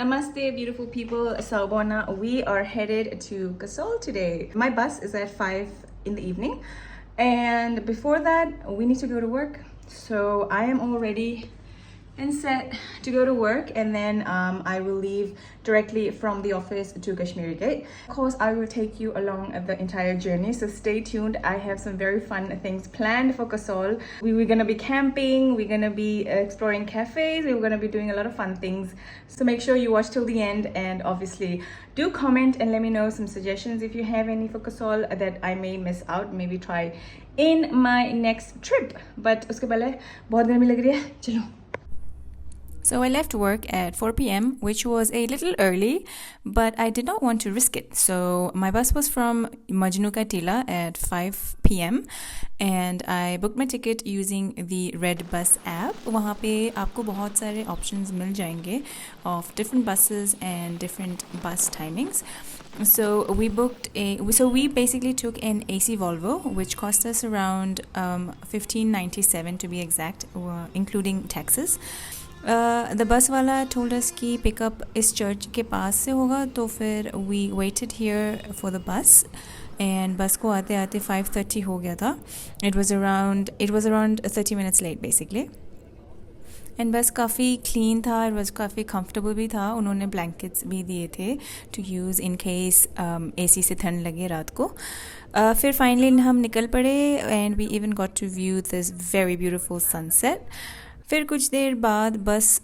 Namaste, beautiful people. Saubona, we are headed to Kasol today. My bus is at 5 in the evening, and before that, we need to go to work. So I am all ready and set to go to work, and then I will leave directly from the office to Kashmiri Gate. Of course, I will take you along the entire journey, so stay tuned. I have some very fun things planned for Kasol. We're gonna be camping, we're gonna be exploring cafes, we're gonna be doing a lot of fun things. So make sure you watch till the end, and obviously do comment and let me know some suggestions if you have any for Kasol that I may miss out, maybe try in my next trip. But uske pehle bahut garmi lag rahi hai, chalo. So I left work at 4 p.m., which was a little early, but I did not want to risk it. So my bus was from Majnu Ka Tila at 5 p.m. and I booked my ticket using the Red Bus app. वहाँ पे आपको बहुत सारे options मिल जाएंगे of different buses and different bus timings. So we basically took an AC Volvo, which cost us around 1597 to be exact, including taxes. The bus wala told us कि pickup इस church के पास से होगा, तो फिर we waited here for the bus and bus को आते आते 5:30 हो गया था. It was around 30 minutes late basically. And बस काफ़ी clean था, it was काफ़ी comfortable भी था. उन्होंने blankets भी दिए थे to use in case AC से ठंड लगे रात को. फिर finally हम निकल पड़े and we even got to view this very beautiful sunset. फिर कुछ देर बाद बस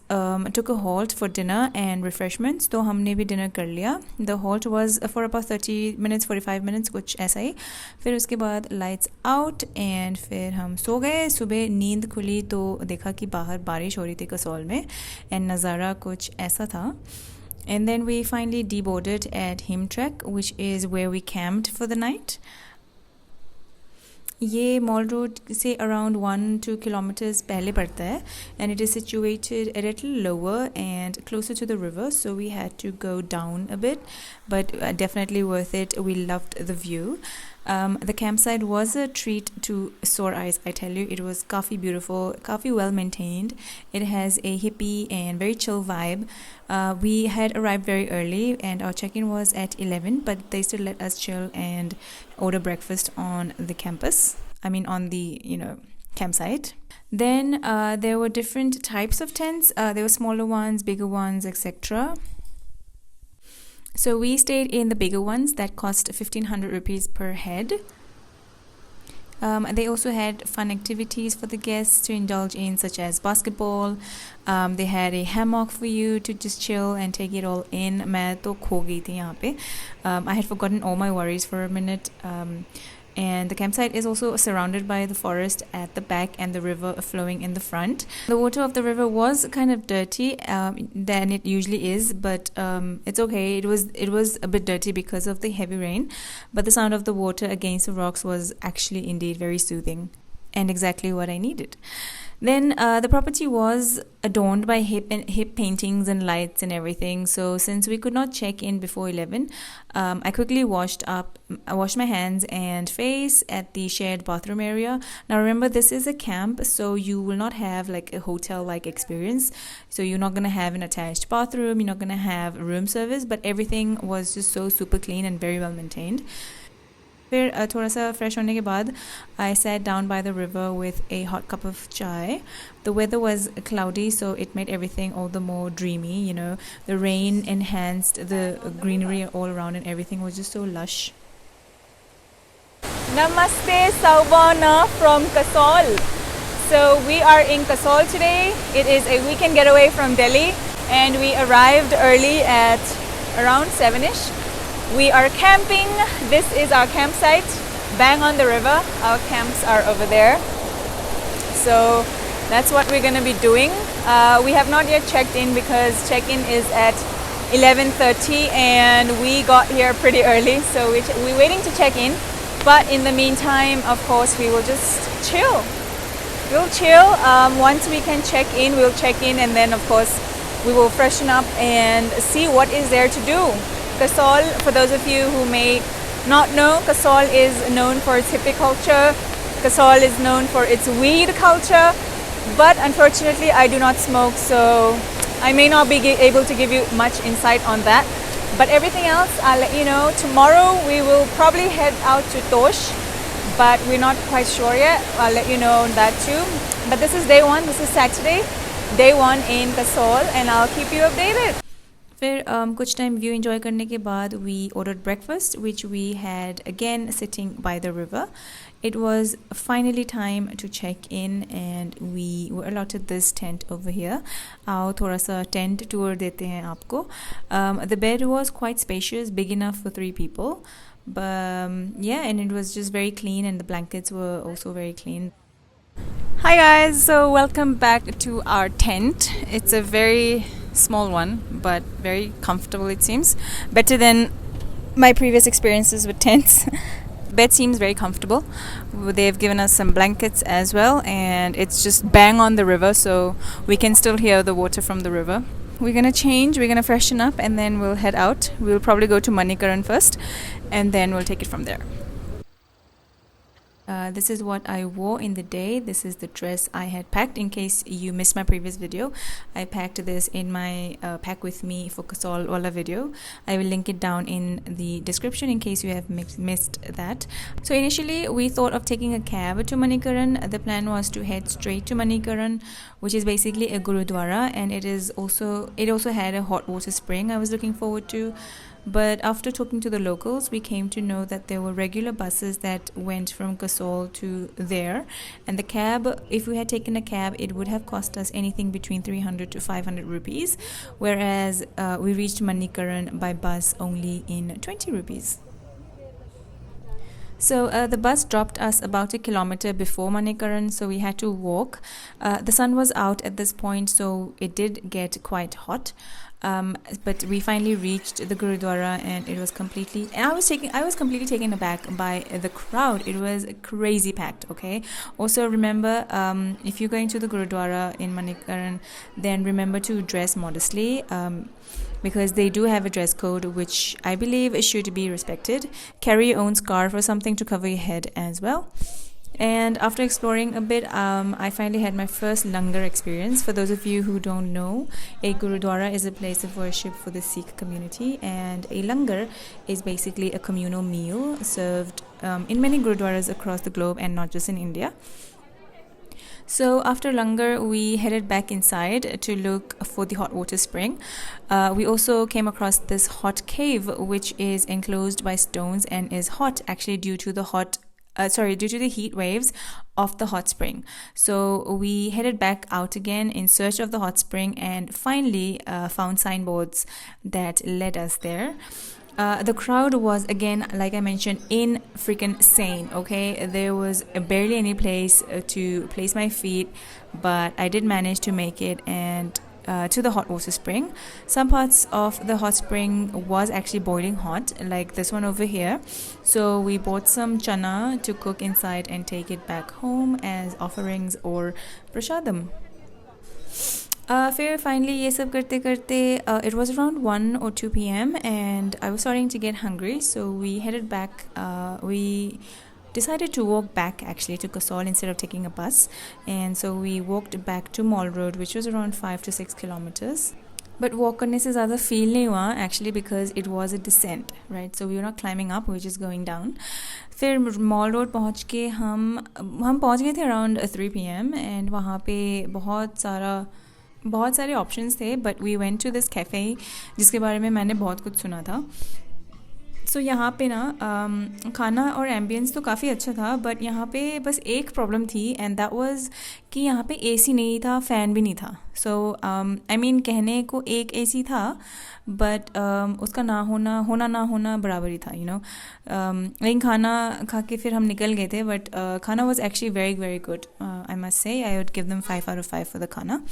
took a halt for dinner and refreshments, तो हमने भी dinner कर लिया. The halt was for about 30 minutes, 45 minutes, कुछ ऐसा ही. फिर उसके बाद lights out and फिर हम सो गए. सुबह नींद खुली तो देखा कि बाहर बारिश हो रही थी कसौल में and नज़ारा कुछ ऐसा था. And then we finally deboarded at Himachal, which is where we camped for the night. ये मॉल रोड से अराउंड 1-2 kilometers पहले पड़ता है and it is situated a little lower and closer to the river, so we had to go down a bit, but definitely worth it. We loved the view. The campsite was a treat to sore eyes, I tell you. It was काफ़ी beautiful, काफ़ी well maintained. It has a hippie and very chill vibe. We had arrived very early and our check-in was at 11, but they still let us chill and order breakfast on the campus. I mean on the, campsite. Then there were different types of tents. There were smaller ones, bigger ones, etc. So we stayed in the bigger ones that cost 1,500 rupees per head. They also had fun activities for the guests to indulge in, such as basketball. They had a hammock for you to just chill and take it all in. मैं तो खो गई थी यहाँ पे. I had forgotten all my worries for a minute. And the campsite is also surrounded by the forest at the back and the river flowing in the front. The water of the river was kind of dirty than it usually is, but it's okay. It was a bit dirty because of the heavy rain, but the sound of the water against the rocks was actually indeed very soothing and exactly what I needed. Then the property was adorned by hip paintings and lights and everything. So since we could not check in before 11, I quickly washed my hands and face at the shared bathroom area. Now remember, this is a camp, so you will not have like a hotel-like experience. So you're not going to have an attached bathroom, you're not going to have room service, but everything was just so super clean and very well maintained. फिर थोड़ा सा fresh होने के बाद I sat down by the river with a hot cup of chai. The weather was cloudy, so it made everything all the more dreamy, The rain enhanced the greenery all around and everything was just so lush. Namaste, Saubana from Kasol. So we are in Kasol today. It is a weekend getaway from Delhi and we arrived early at around 7ish. We are camping. This is our campsite, bang on the river. Our camps are over there. So that's what we're going to be doing. We have not yet checked in because check-in is at 11:30 and we got here pretty early. So we're waiting to check in. But in the meantime, of course, we will just chill. We'll chill. Once we can check in, we'll check in and then, of course, we will freshen up and see what is there to do. Kasol, for those of you who may not know, Kasol is known for its hippie culture. Kasol is known for its weed culture. But unfortunately, I do not smoke, so I may not be able to give you much insight on that, but everything else I'll let you know. Tomorrow we will probably head out to Tosh, but we're not quite sure yet. I'll let you know that too. But this is day one. This is Saturday, day one in Kasol, and I'll keep you updated. फिर कुछ time view enjoy करने के बाद we ordered breakfast which we had again sitting by the river. It was finally time to check in and we were allotted this tent over here. आओ थोड़ा सा tent tour देते हैं आपको. The bed was quite spacious, big enough for 3 people. But yeah, and it was just very clean and the blankets were also very clean. Hi guys, so welcome back to our tent. It's a very small one, but very comfortable it seems. Better than my previous experiences with tents. Bed seems very comfortable. They've given us some blankets as well, and it's just bang on the river, so we can still hear the water from the river. We're gonna change, we're gonna freshen up, and then we'll head out. We'll probably go to Manikaran first, and then we'll take it from there. This is what I wore in the day. This is the dress I had packed. In case you missed my previous video, I packed this in my pack with me for Kasol wala video. I will link it down in the description in case you have missed that. So initially we thought of taking a cab to Manikaran. The plan was to head straight to Manikaran, which is basically a gurudwara, and it also had a hot water spring I was looking forward to. But after talking to the locals, we came to know that there were regular buses that went from Kasol to there. And the cab, if we had taken a cab, it would have cost us anything between 300 to 500 rupees. Whereas we reached Manikaran by bus only in 20 rupees. So the bus dropped us about a kilometer before Manikaran, so we had to walk. The sun was out at this point, so it did get quite hot. But we finally reached the Gurudwara, and it was completely. And I was completely taken aback by the crowd. It was crazy packed. Okay. Also remember, if you're going to the Gurudwara in Manikaran, then remember to dress modestly. Because they do have a dress code which I believe should be respected. Carry your own scarf or something to cover your head as well. And after exploring a bit, I finally had my first langar experience. For those of you who don't know, a gurudwara is a place of worship for the Sikh community, and a langar is basically a communal meal served in many gurudwaras across the globe and not just in India. So after langar, we headed back inside to look for the hot water spring. We also came across this hot cave, which is enclosed by stones and is hot actually due to the heat waves of the hot spring. So we headed back out again in search of the hot spring and finally found signboards that led us there. The crowd was, again, like I mentioned, in freaking insane, okay? There was barely any place to place my feet, but I did manage to make it and to the hot water spring. Some parts of the hot spring was actually boiling hot, like this one over here. So we bought some chana to cook inside and take it back home as offerings or prasadam. फिर finally ये सब करते करते it was around 1 or 2 p.m. and I was starting to get hungry, so we headed back. We decided to walk back actually to Kasol instead of taking a bus, and so we walked back to Mall Road, which was around 5 to 6 kilometers. But walk करने से ज़्यादा feel नहीं हुआ actually because it was a descent, right? So we were not climbing up, we were just going down. फिर Mall Road पहुँच के हम पहुँच गए थे around 3 p.m. and वहाँ पे बहुत सारे ऑप्शंस थे, but we went to this cafe जिसके बारे में मैंने बहुत कुछ सुना था. सो यहाँ पे ना खाना और एम्बियंस तो काफ़ी अच्छा था, बट यहाँ पे बस एक प्रॉब्लम थी, एंड दैट वाज कि यहाँ पे एसी नहीं था, फ़ैन भी नहीं था. सो आई मीन कहने को एक एसी था, बट उसका ना होना बराबर ही था, यू नो. लेकिन खाना खा के फिर हम निकल गए थे, बट खाना was actually very very good. I must say I would give them 5 out of 5 for the खाना.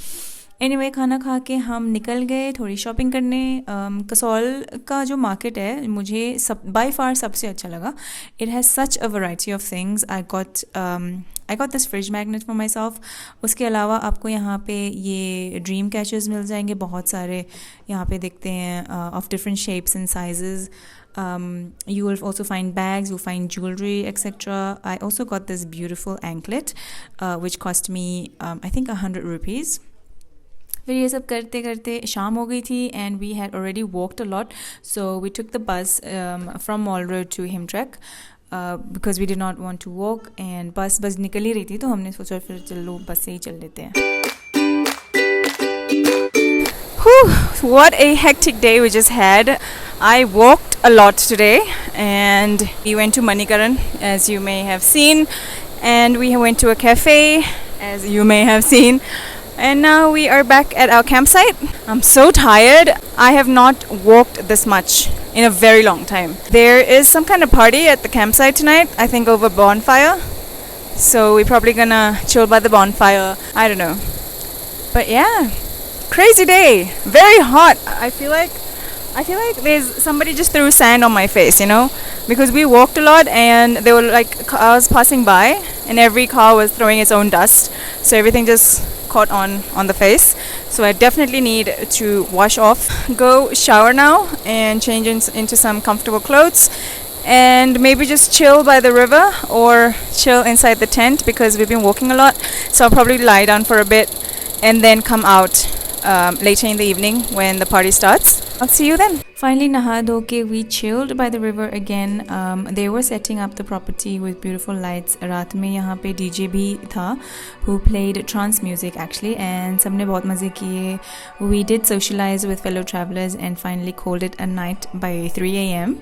एनीवे खाना खा के हम निकल गए थोड़ी शॉपिंग करने. कसौल का जो मार्केट है मुझे बाय फार सबसे अच्छा लगा. It has such a variety of things. I got this fridge magnet for my self. उसके अलावा आपको यहाँ पे ये ड्रीम कैचर्स मिल जाएंगे बहुत सारे. यहाँ पे देखते हैं of different shapes and sizes. You will also find bags, you'll find jewelry, etc. I also got this beautiful anklet which cost me I think 100 rupees. फिर ये सब करते करते शाम हो गई थी and we had already walked a lot, so we took the bus from Mall Road to Himtrek because we did not want to walk and बस निकल ही रही थी तो हमने सोचा फिर चलो बस से ही चल लेते हैं. Whew, what a hectic day we just had. I walked a lot today and we went to Manikaran, as you may have seen, and we went to a cafe, as you may have seen, and now we are back at our campsite. I'm so tired. I have not walked this much in a very long time. There is some kind of party at the campsite tonight, I think over bonfire, so we're probably gonna chill by the bonfire. I don't know, but yeah, crazy day, very hot. I feel like there's somebody just threw sand on my face, you know, because we walked a lot and there were like cars passing by and every car was throwing its own dust, so everything just caught on the face. So I definitely need to wash off, go shower now and change into some comfortable clothes and maybe just chill by the river or chill inside the tent because we've been walking a lot. So I'll probably lie down for a bit and then come out later in the evening when the party starts. I'll see you then. Finally, naha dho ke we chilled by the river again. They were setting up the property with beautiful lights. रात में यहाँ पे DJ भी था who played trance music actually, and सबने बहुत मज़े किए. We did socialize with fellow travelers and finally called it a night by 3 a.m.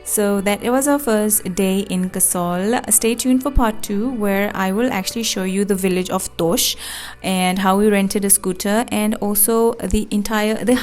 So that it was our first day in Kasol. Stay tuned for part 2 where I will actually show you the village of Tosh and how we rented a scooter, and also the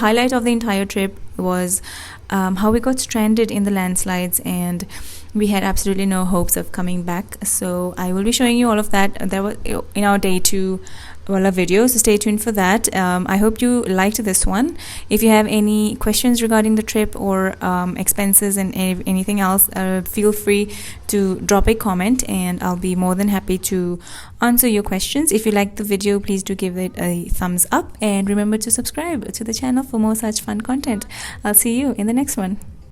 highlight of the entire trip was how we got stranded in the landslides and we had absolutely no hopes of coming back. So I will be showing you all of that. That was in our day 2 video, so stay tuned for that. I hope you liked this one. If you have any questions regarding the trip or expenses and anything else, feel free to drop a comment and I'll be more than happy to answer your questions. If you liked the video, please do give it a thumbs up and remember to subscribe to the channel for more such fun content. I'll see you in the next one.